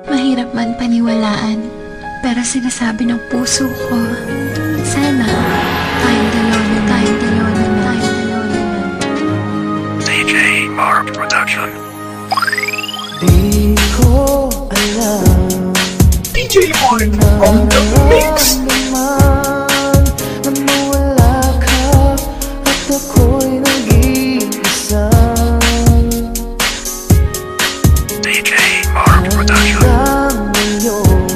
Mahirap man paniwalaan, pero sinasabi ng puso ko, sana tayong dalawa na lang. DJ Mark Production. Di ko alam DJ Mark on the mix. Na mawala ka at ako'y nag-iisa. DJ Mark Production. Hanggang ngayon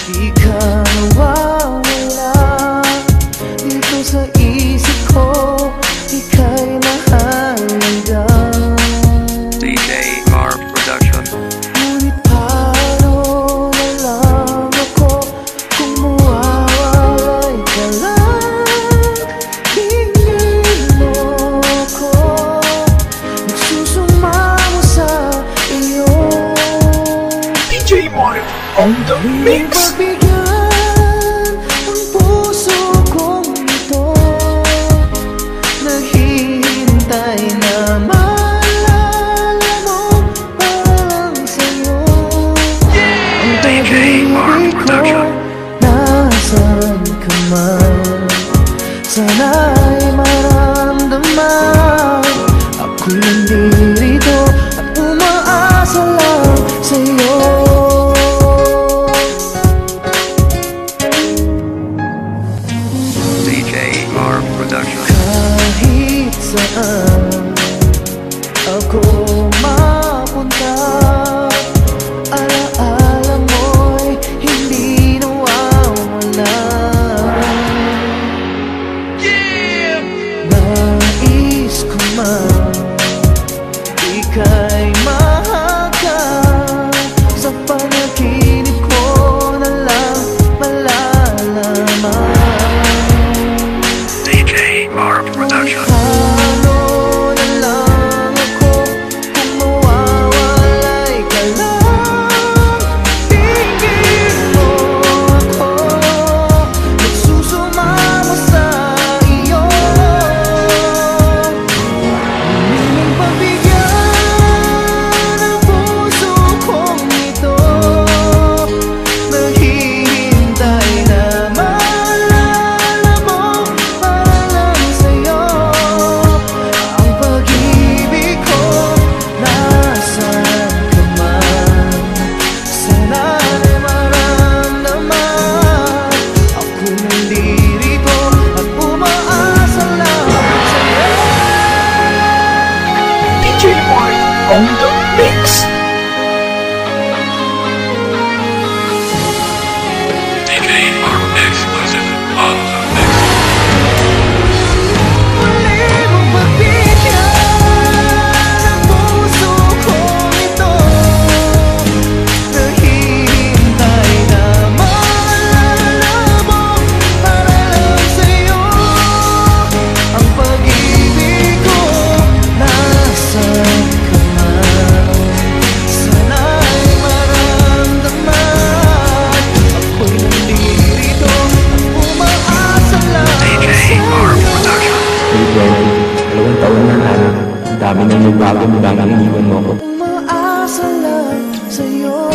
di ka nawawala dito sa isip ko, ika'y mahalaga. DJ Mark Production. Ngunit paano na lang ako kung mawawalay ka lang? Hingin mo ko, nagsusumamo sa iyo. DJ Mark on the mix. Pagbigyan ang puso kong ito, naghihintay na maalala mo parang sa'yo. Ang DJ Mark pag-ibig ko, Production. nasan ka man? Sana'y maramdaman ako'y nandito at umaasa lang sa'yo. DJ Mark Production. Kahit saan ako mapunta, alaala mo'y hindi nawawala. Nais ko man ika'y mahaka, sa panaginip ko na lang malalaman. DJ Mark Production. Paano na lang ako kung mawawalay ka lang? Tingin mo ako, nagsusumamo sa iyo. Humiling pagbigyan ang puso kong ito, naghihintay na maalala mo parang sa'yo. Ang pag-ibig ko, nasan ka man? Sana'y maramdaman ako'y nandito at umaasa lang sa'yo. DJ Mark on the mix. DJ Mark exclusive on the mix. Muli mong pagbigyan ang puso kong ito, naghihintay na maalala mo parang sa'yo. Ang pag-ibig ko, nasan ka man? Sana'y maramdaman ako'y nandito at umaasa lang DJ Mark sa'yo. Production. Hey Brennan, 2 taon na sana. Ang dami nang nagbago mula nang iniwan mo ko. Umaasa lang sa'yo.